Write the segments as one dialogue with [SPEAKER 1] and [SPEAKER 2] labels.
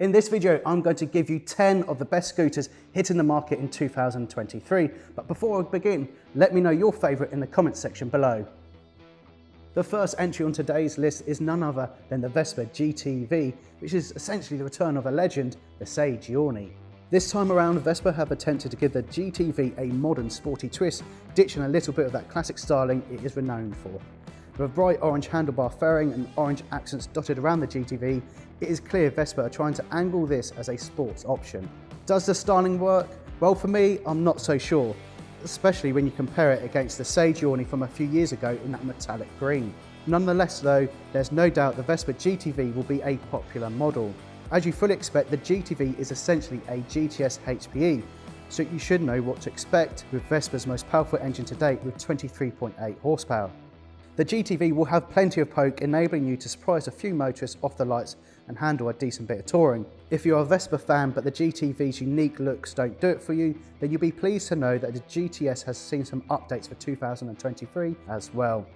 [SPEAKER 1] In this video, I'm going to give you 10 of the best scooters hitting the market in 2023. But before I begin, let me know your favourite in the comments section below. The first entry on today's list is none other than the Vespa GTV, which is essentially the return of a legend, the Giorni. This time around, Vespa have attempted to give the GTV a modern sporty twist, ditching a little bit of that classic styling it is renowned for. With a bright orange handlebar fairing and orange accents dotted around the GTV, it is clear Vespa are trying to angle this as a sports option. Does the styling work? Well, for me, I'm not so sure, especially when you compare it against the Giorni from a few years ago in that metallic green. Nonetheless though, there's no doubt the Vespa GTV will be a popular model. As you fully expect, the GTV is essentially a GTS HPE, so you should know what to expect with Vespa's most powerful engine to date with 23.8 horsepower. The GTV will have plenty of poke, enabling you to surprise a few motorists off the lights and handle a decent bit of touring. If you're a Vespa fan but the GTV's unique looks don't do it for you, then you'll be pleased to know that the GTS has seen some updates for 2023 as well.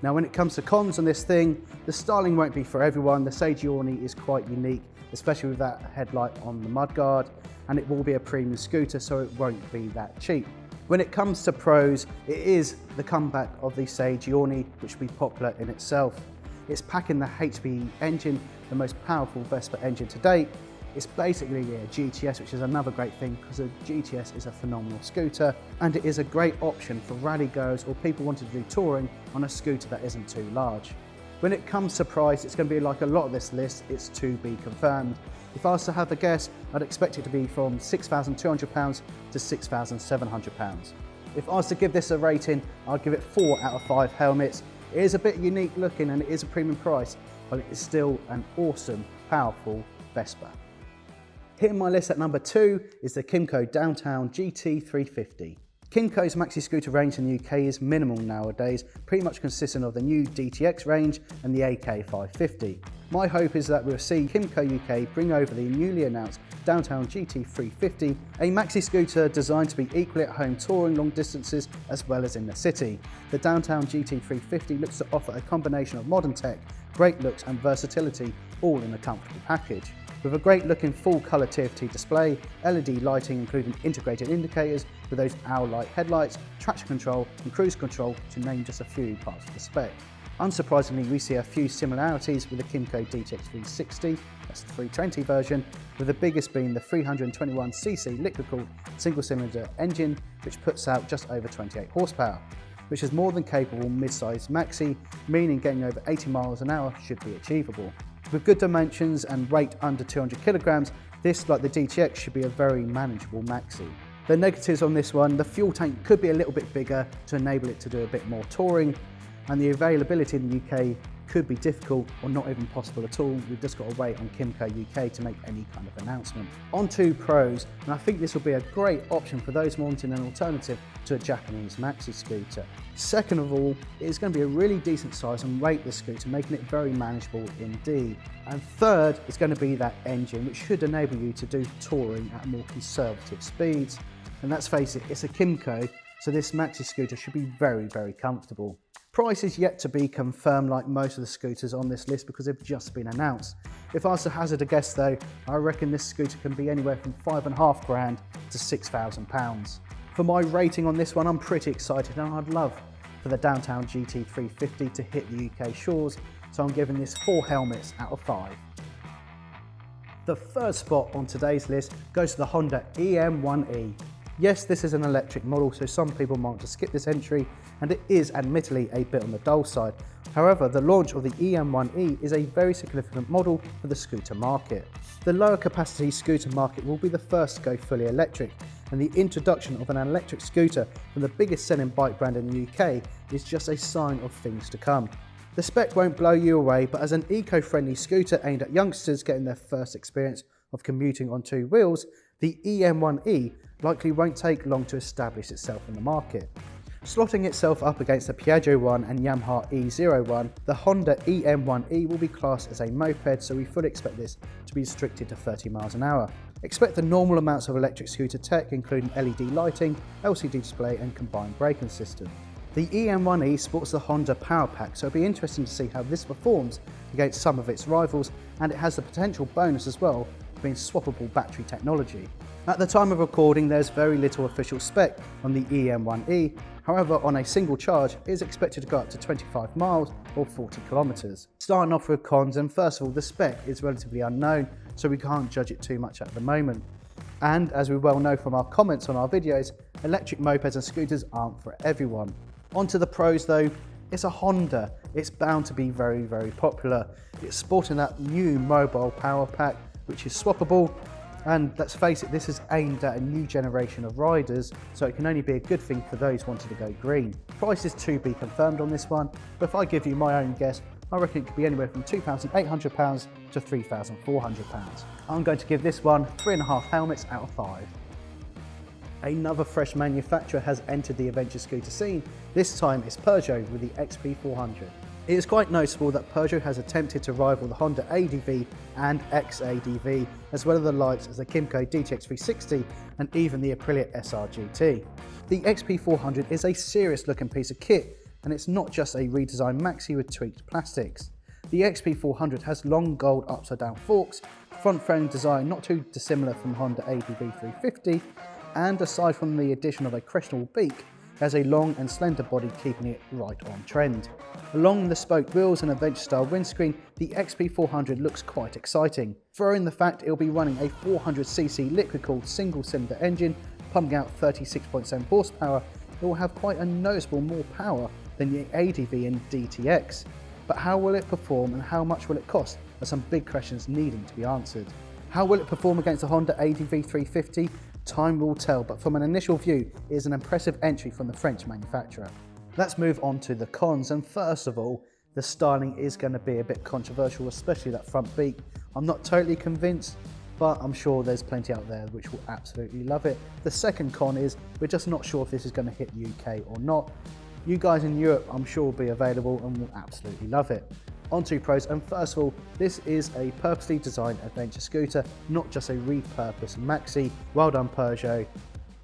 [SPEAKER 1] Now when it comes to cons on this thing, the styling won't be for everyone. The Giorni is quite unique, especially with that headlight on the mudguard, and it will be a premium scooter, so it won't be that cheap. When it comes to pros, it is the comeback of the Giorni, which will be popular in itself. It's packing the HPE engine, the most powerful Vespa engine to date. It's basically a GTS, which is another great thing because a GTS is a phenomenal scooter, and it is a great option for rally goers or people wanting to do touring on a scooter that isn't too large. When it comes to price, it's going to be like a lot of this list, it's to be confirmed. If I was to have a guess, I'd expect it to be from £6,200 to £6,700. If I was to give this a rating, I'd give it 4 out of 5 helmets. It is a bit unique looking and it is a premium price, but it is still an awesome, powerful Vespa. Hitting my list at number 2 is the Kymco Downtown GT350. Kymco's maxi scooter range in the UK is minimal nowadays, pretty much consisting of the new DTX range and the AK550. My hope is that we'll see Kymco UK bring over the newly announced Downtown GT350, a maxi scooter designed to be equally at home touring long distances as well as in the city. The Downtown GT350 looks to offer a combination of modern tech, great looks and versatility, all in a comfortable package. With a great looking full colour TFT display, LED lighting including integrated indicators with those owl-like headlights, traction control and cruise control to name just a few parts of the spec. Unsurprisingly, we see a few similarities with the Kymco DTX360, that's the 320 version, with the biggest being the 321cc liquid-cooled single-cylinder engine, which puts out just over 28 horsepower, which is more than capable mid-sized maxi, meaning getting over 80 miles an hour should be achievable. With good dimensions and weight under 200 kilograms, this, like the DTX, should be a very manageable maxi. The negatives on this one, the fuel tank could be a little bit bigger to enable it to do a bit more touring, and the availability in the UK could be difficult or not even possible at all. We've just got to wait on Kymco UK to make any kind of announcement. On to pros, and I think this will be a great option for those wanting an alternative to a Japanese maxi scooter. Second of all, it is going to be a really decent size and weight, this scooter, making it very manageable indeed. And third, it's going to be that engine, which should enable you to do touring at more conservative speeds. And let's face it, it's a Kymco, so this maxi scooter should be very, very comfortable. Price is yet to be confirmed like most of the scooters on this list because they've just been announced. If I was to hazard a guess though, I reckon this scooter can be anywhere from £5,500 to £6,000. For my rating on this one, I'm pretty excited and I'd love for the Downtown GT350 to hit the UK shores, so I'm giving this 4 helmets out of 5. The first spot on today's list goes to the Honda EM1E. Yes, this is an electric model, so some people might want to skip this entry, and it is admittedly a bit on the dull side. However, the launch of the EM1E is a very significant model for the scooter market. The lower capacity scooter market will be the first to go fully electric, and the introduction of an electric scooter from the biggest selling bike brand in the UK is just a sign of things to come. The spec won't blow you away, but as an eco-friendly scooter aimed at youngsters getting their first experience of commuting on 2 wheels, the EM1E likely won't take long to establish itself in the market. Slotting itself up against the Peugeot 1 and Yamaha E01, the Honda EM1E will be classed as a moped, so we fully expect this to be restricted to 30 miles an hour. Expect the normal amounts of electric scooter tech, including LED lighting, LCD display and combined braking system. The EM1E sports the Honda Power Pack, so it'll be interesting to see how this performs against some of its rivals, and it has the potential bonus as well being swappable battery technology. At the time of recording, there's very little official spec on the E01E. However, on a single charge, it is expected to go up to 25 miles or 40 kilometers. Starting off with cons, and first of all, the spec is relatively unknown, so we can't judge it too much at the moment. And as we well know from our comments on our videos, electric mopeds and scooters aren't for everyone. Onto the pros though, it's a Honda. It's bound to be very, very popular. It's sporting that new mobile power pack, which is swappable. And let's face it, this is aimed at a new generation of riders, so it can only be a good thing for those wanting to go green. Price is to be confirmed on this one, but if I give you my own guess, I reckon it could be anywhere from £2,800 to £3,400. I'm going to give this one 3.5 helmets out of 5. Another fresh manufacturer has entered the adventure scooter scene. This time it's Peugeot with the XP400. It is quite noticeable that Peugeot has attempted to rival the Honda ADV and XADV, as well as the likes of the Kymco DTX360 and even the Aprilia SR-GT. The XP400 is a serious looking piece of kit, and it's not just a redesigned maxi with tweaked plastics. The XP400 has long gold upside down forks, front frame design not too dissimilar from Honda ADV350, and aside from the addition of a questionable beak, has a long and slender body keeping it right on trend. Along the spoked wheels and adventure style windscreen, the XP400 looks quite exciting. Throw in the fact it will be running a 400cc liquid cooled single cylinder engine, pumping out 36.7 horsepower. It will have quite a noticeable more power than the ADV and DTX. But how will it perform and how much will it cost are some big questions needing to be answered. How will it perform against the Honda ADV350? Time will tell, but from an initial view, it is an impressive entry from the French manufacturer. Let's move on to the cons, and first of all, the styling is going to be a bit controversial, especially that front beak. I'm not totally convinced, but I'm sure there's plenty out there which will absolutely love it. The second con is we're just not sure if this is going to hit UK or not. You guys in Europe, I'm sure, will be available and will absolutely love it. On to pros, and first of all, this is a purposely designed adventure scooter, not just a repurposed maxi. Well done Peugeot,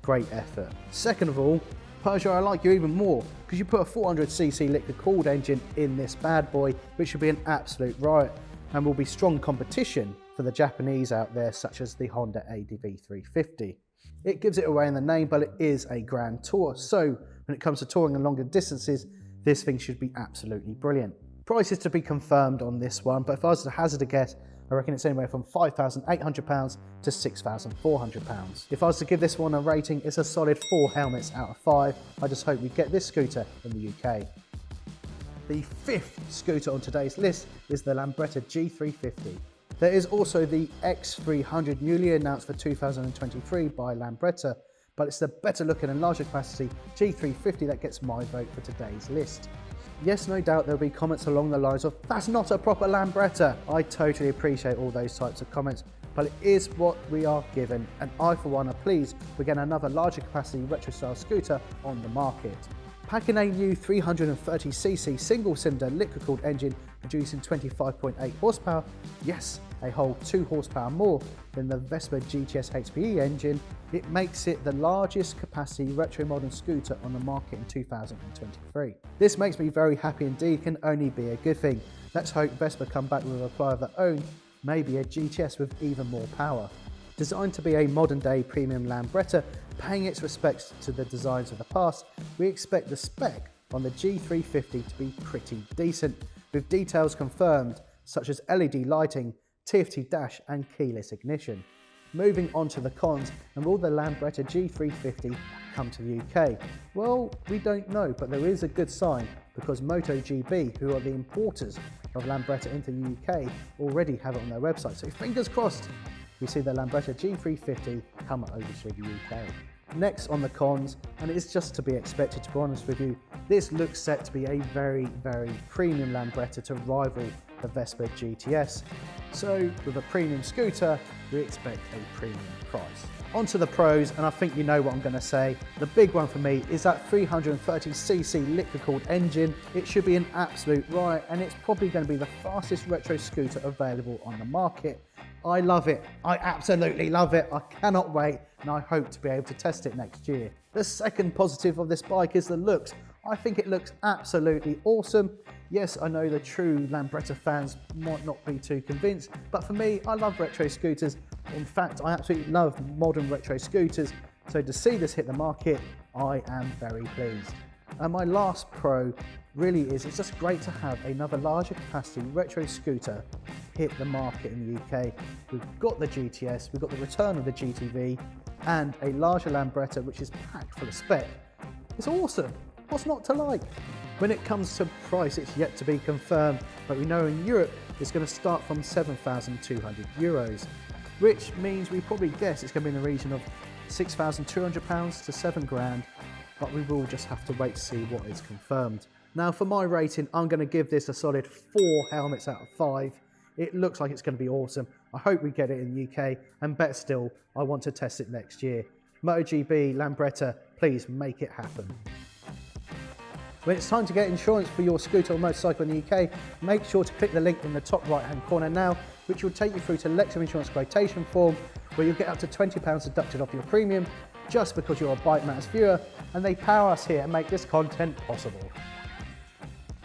[SPEAKER 1] great effort. Second of all, Peugeot, I like you even more because you put a 400cc liquid cooled engine in this bad boy, which should be an absolute riot and will be strong competition for the Japanese out there, such as the Honda ADV350. It gives it away in the name, but it is a Grand Tour, so when it comes to touring and longer distances, this thing should be absolutely brilliant. Price is to be confirmed on this one, but if I was to hazard a guess, I reckon it's anywhere from £5,800 to £6,400. If I was to give this one a rating, it's a solid 4 helmets out of 5. I just hope we get this scooter in the UK. The fifth scooter on today's list is the Lambretta G350. There is also the X300 newly announced for 2023 by Lambretta, but it's the better looking and larger capacity G350 that gets my vote for today's list. Yes, no doubt there'll be comments along the lines of, that's not a proper Lambretta. I totally appreciate all those types of comments, but it is what we are given, and I for one are pleased we're getting another larger capacity retro style scooter on the market. Packing a new 330cc single cylinder liquid cooled engine producing 25.8 horsepower, yes, a whole 2 horsepower more than the Vespa GTS HPE engine, it makes it the largest capacity retro modern scooter on the market in 2023. This makes me very happy indeed, can only be a good thing. Let's hope Vespa come back with a reply of their own, maybe a GTS with even more power. Designed to be a modern day premium Lambretta, paying its respects to the designs of the past, we expect the spec on the G350 to be pretty decent, with details confirmed such as LED lighting, TFT dash and keyless ignition. Moving on to the cons, and will the Lambretta G350 come to the UK? Well, we don't know, but there is a good sign because MotoGP, who are the importers of Lambretta into the UK, already have it on their website, so fingers crossed we see the Lambretta G350 come over to the UK. Next on the cons, and it's just to be expected to be honest with you, this looks set to be a very, very premium Lambretta to rival the Vespa GTS. So with a premium scooter, we expect a premium price. On to the pros, and I think you know what I'm going to say. The big one for me is that 330cc liquid cooled engine. It should be an absolute riot, and it's probably going to be the fastest retro scooter available on the market. I love it. I absolutely love it. I cannot wait, and I hope to be able to test it next year. The second positive of this bike is the looks. I think it looks absolutely awesome. Yes, I know the true Lambretta fans might not be too convinced, but for me, I love retro scooters. In fact, I absolutely love modern retro scooters, so to see this hit the market, I am very pleased. And my last pro really is, it's just great to have another larger capacity retro scooter hit the market in the UK. We've got the GTS, we've got the return of the GTV, and a larger Lambretta which is packed full of spec. It's awesome, what's not to like? When it comes to price, it's yet to be confirmed, but we know in Europe it's going to start from €7,200, which means we probably guess it's going to be in the region of £6,200 to £7,000, but we will just have to wait to see what is confirmed. Now for my rating, I'm going to give this a solid 4 helmets out of 5. It looks like it's going to be awesome. I hope we get it in the UK, and better still, I want to test it next year. MotoGP, Lambretta, please make it happen. When it's time to get insurance for your scooter or motorcycle in the UK, make sure to click the link in the top right hand corner now, which will take you through to Lexham Insurance quotation form, where you'll get up to £20 deducted off your premium just because you're a Bike Matters viewer, and they power us here and make this content possible.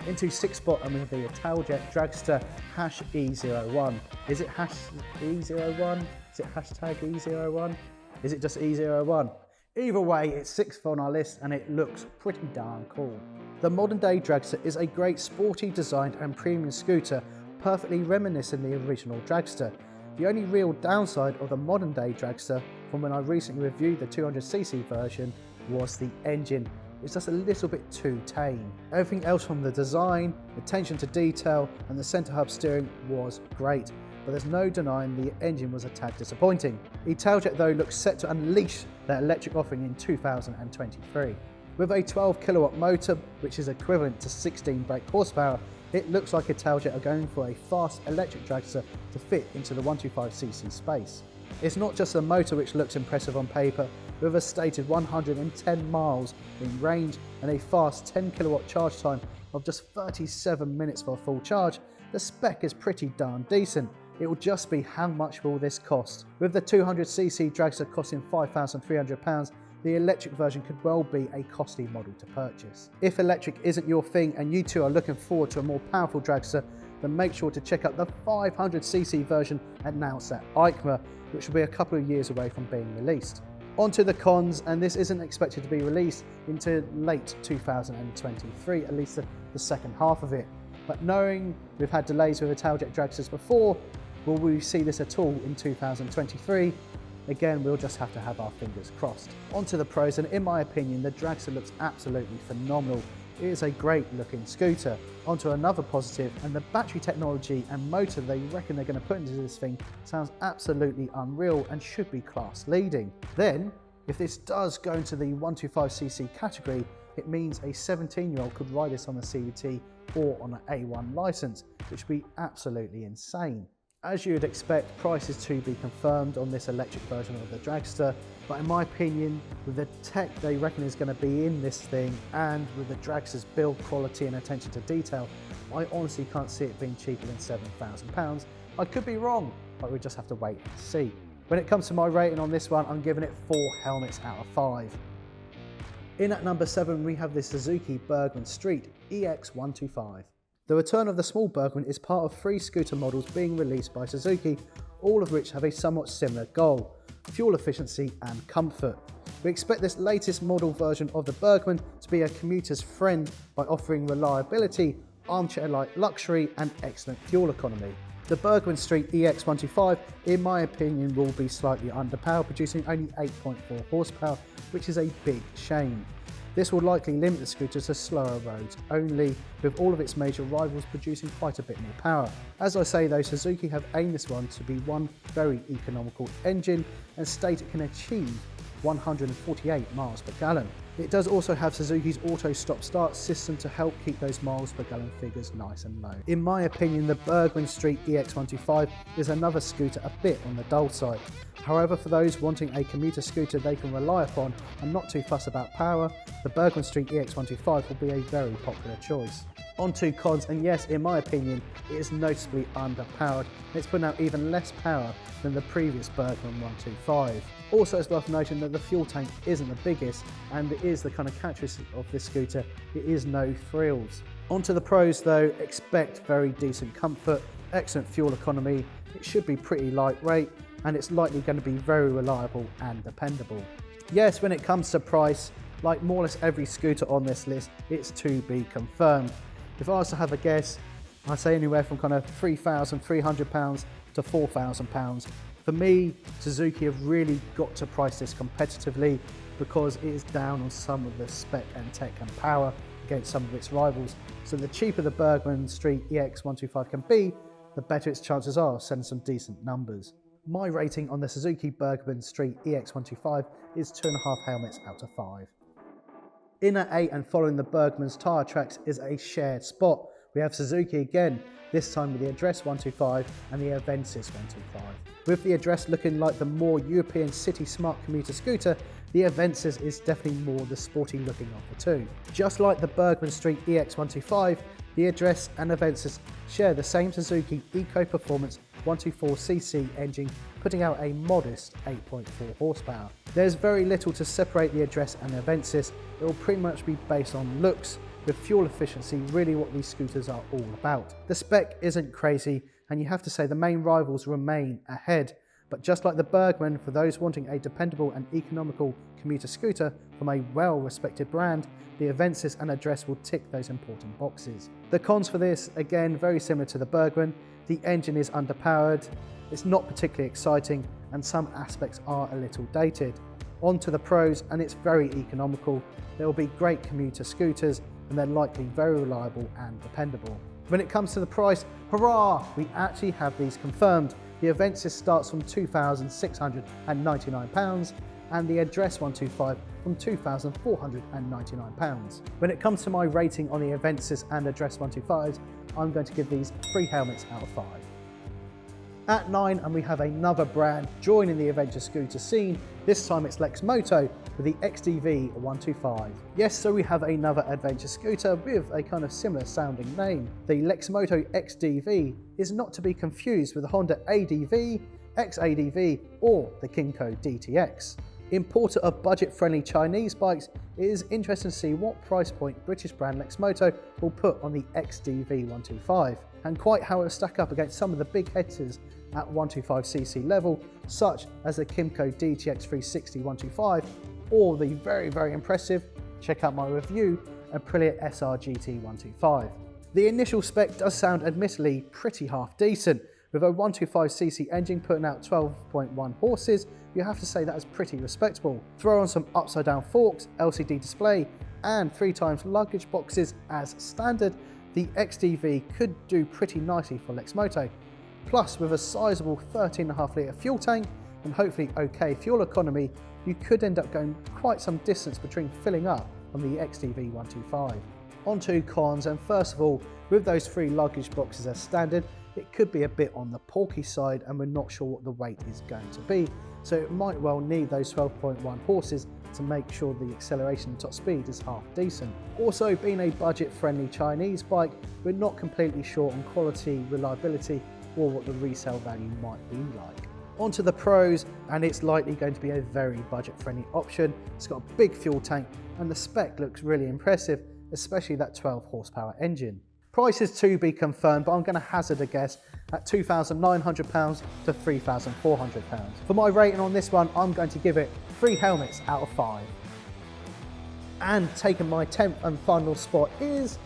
[SPEAKER 1] Into 6th spot, and we have the Italjet Dragster E01. Is it E01? Is it hashtag E01? Is it just E01? Either way, it's 6th on our list and it looks pretty darn cool. The modern day Dragster is a great sporty designed and premium scooter, perfectly reminiscent of the original Dragster. The only real downside of the modern day Dragster, from when I recently reviewed the 200cc version, was the engine. It's just a little bit too tame. Everything else from the design, attention to detail and the centre hub steering was great, but there's no denying the engine was a tad disappointing. Italjet though looks set to unleash their electric offering in 2023. With a 12 kilowatt motor, which is equivalent to 16 brake horsepower, it looks like Italjet are going for a fast electric dragster to fit into the 125cc space. It's not just the motor which looks impressive on paper. With a stated 110 miles in range and a fast 10 kilowatt charge time of just 37 minutes for a full charge, the spec is pretty darn decent. It will just be how much will this cost. With the 200cc dragster costing £5,300, the electric version could well be a costly model to purchase. If electric isn't your thing and you two are looking forward to a more powerful dragster, then make sure to check out the 500cc version announced at EICMA, which will be a couple of years away from being released. On to the cons, and this isn't expected to be released into late 2023, at least the second half of it. But knowing we've had delays with Italjet Dragsters before, will we see this at all in 2023? Again, we'll just have to have our fingers crossed. On to the pros, and in my opinion, the Dragster looks absolutely phenomenal. It is a great looking scooter. On to another positive, and the battery technology and motor they reckon they're going to put into this thing sounds absolutely unreal and should be class leading. Then, if this does go into the 125cc category, it means a 17-year-old could ride this on a CVT or on an A1 license, which would be absolutely insane. As you would expect, price is to be confirmed on this electric version of the Dragster, but in my opinion, with the tech they reckon is going to be in this thing, and with the Dragster's build quality and attention to detail, I honestly can't see it being cheaper than £7,000. I could be wrong, but we just have to wait and see. When it comes to my rating on this one, I'm giving it 4 helmets out of 5. In at number 7, we have the Suzuki Burgman Street EX125. The return of the small Burgman is part of 3 scooter models being released by Suzuki, all of which have a somewhat similar goal: fuel efficiency and comfort. We expect this latest model version of the Burgman to be a commuter's friend by offering reliability, armchair-like luxury and excellent fuel economy. The Burgman Street EX125, in my opinion, will be slightly underpowered, producing only 8.4 horsepower, which is a big shame. This will likely limit the scooter to slower roads only, with all of its major rivals producing quite a bit more power. As I say though, Suzuki have aimed this one to be one very economical engine and state it can achieve 148 miles per gallon. It does also have Suzuki's auto stop-start system to help keep those miles per gallon figures nice and low. In my opinion, the Burgman Street EX125 is another scooter a bit on the dull side. However, for those wanting a commuter scooter they can rely upon and not too fussed about power, the Burgman Street EX125 will be a very popular choice. On to cons, and yes, in my opinion, it is noticeably underpowered. It's putting out even less power than the previous Burgman 125. Also, it's worth noting that the fuel tank isn't the biggest, and it is the kind of characteristic of this scooter. It is no frills. On to the pros though, expect very decent comfort, excellent fuel economy, it should be pretty lightweight, and it's likely going to be very reliable and dependable. Yes, when it comes to price, like more or less every scooter on this list, it's to be confirmed. If I was to have a guess, I'd say anywhere from kind of £3,300 to £4,000. For me, Suzuki have really got to price this competitively because it is down on some of the spec and tech and power against some of its rivals. So the cheaper the Burgman Street EX125 can be, the better its chances are of selling some decent numbers. My rating on the Suzuki Burgman Street EX125 is 2.5 helmets out of 5. In at 8 and following the Burgman's tyre tracks is a shared spot. We have Suzuki again, this time with the Address 125 and the Avenis 125. With the Address looking like the more European city smart commuter scooter, the Avenis is definitely more the sporty looking of the two. Just like the Burgman Street EX125, the Address and Avenis share the same Suzuki Eco Performance 124cc engine, putting out a modest 8.4 horsepower. There's very little to separate the Address and the Avenis. It will pretty much be based on looks, with fuel efficiency really what these scooters are all about. The spec isn't crazy, and you have to say the main rivals remain ahead. But just like the Burgman, for those wanting a dependable and economical commuter scooter from a well-respected brand, the Avenis and Address will tick those important boxes. The cons for this, again, very similar to the Burgman. The engine is underpowered, it's not particularly exciting, and some aspects are a little dated. On to the pros, and it's very economical. There will be great commuter scooters, and they're likely very reliable and dependable. When it comes to the price, hurrah, we actually have these confirmed. The Avenis starts from £2,699 and the Address 125 from £2,499. When it comes to my rating on the Avenis and Address 125s, I'm going to give these 3 helmets out of 5. At 9, and we have another brand joining the adventure scooter scene. This time it's Lexmoto with the XDV125. Yes, so we have another adventure scooter with a kind of similar sounding name. The Lexmoto XDV is not to be confused with the Honda ADV, XADV or the Kymco DTX. Importer of budget-friendly Chinese bikes, it is interesting to see what price point British brand Lexmoto will put on the XDV125 and quite how it will stack up against some of the big hitters at 125cc level, such as the Kymco DTX300 125 or the very impressive, check out my review, Aprilia SR GT 125. The initial spec does sound admittedly pretty half decent. With a 125cc engine putting out 12.1 horses, you have to say that is pretty respectable. Throw on some upside down forks, LCD display, and 3 times luggage boxes as standard, the XDV could do pretty nicely for Lexmoto. Plus, with a sizable 13.5 litre fuel tank and hopefully okay fuel economy, you could end up going quite some distance between filling up on the XDV 125. On to cons, and first of all, with those 3 luggage boxes as standard, it could be a bit on the porky side and we're not sure what the weight is going to be. So it might well need those 12.1 horses to make sure the acceleration and top speed is half decent. Also, being a budget-friendly Chinese bike, we're not completely sure on quality, reliability, or what the resale value might be like. On to the pros, and it's likely going to be a very budget-friendly option. It's got a big fuel tank and the spec looks really impressive, especially that 12 horsepower engine. Price is to be confirmed, but I'm going to hazard a guess at £2,900 to £3,400. For my rating on this one, I'm going to give it 3 helmets out of 5. And taking my 10th and final spot is,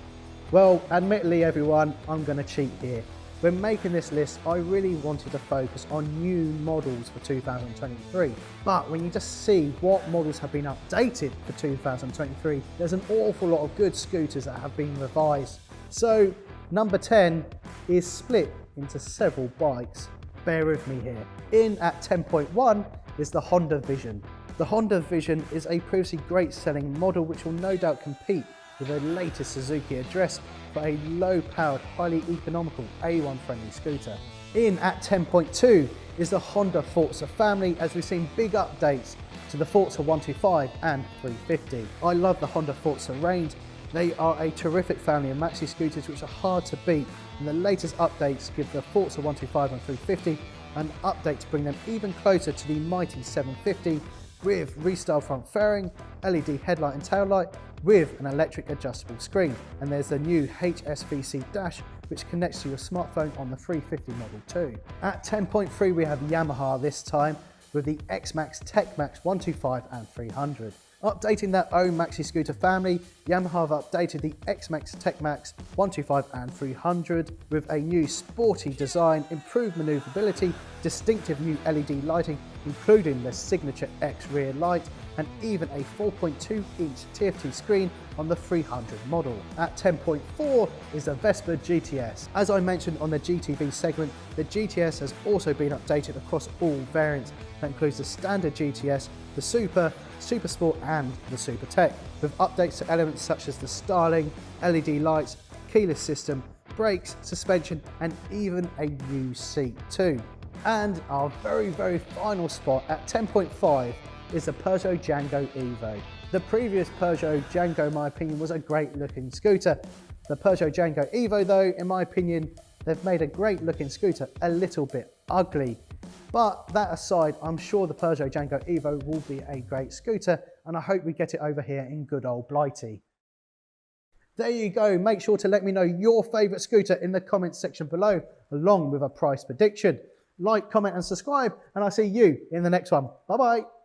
[SPEAKER 1] well, admittedly everyone, I'm going to cheat here. When making this list, I really wanted to focus on new models for 2023. But when you just see what models have been updated for 2023, there's an awful lot of good scooters that have been revised. So number 10 is split into several bikes. Bear with me here. In at 10.1 is the Honda Vision. The Honda Vision is a previously great selling model which will no doubt compete with the latest Suzuki Address for a low-powered, highly economical A1 friendly scooter. In at 10.2 is the Honda Forza family, as we've seen big updates to the Forza 125 and 350. I love the Honda Forza range. They are a terrific family of maxi scooters which are hard to beat, and the latest updates give the Forza 125 and 350 an update to bring them even closer to the mighty 750 with restyled front fairing, LED headlight and taillight with an electric adjustable screen. And there's the new HSVC dash which connects to your smartphone on the 350 model too. At 10.3 we have Yamaha this time with the XMAX, TechMax 125 and 300. Updating their own maxi scooter family, Yamaha have updated the XMAX, TechMax 125 and 300 with a new sporty design, improved manoeuvrability, distinctive new LED lighting, including the signature X rear light, and even a 4.2-inch TFT screen on the 300 model. At 10.4 is the Vespa GTS. As I mentioned on the GTV segment, the GTS has also been updated across all variants. That includes the standard GTS, the Super, Super Sport and the Super Tech, with updates to elements such as the styling, LED lights, keyless system, brakes, suspension and even a new seat too. And our very final spot at 10.5 is the Peugeot Django Evo. The previous Peugeot Django, in my opinion, was a great looking scooter. The Peugeot Django Evo though, in my opinion, they've made a great looking scooter a little bit ugly. But that aside, I'm sure the Peugeot Django Evo will be a great scooter and I hope we get it over here in good old Blighty. There you go, make sure to let me know your favourite scooter in the comments section below, along with a price prediction. Like, comment and subscribe, and I'll see you in the next one. Bye bye.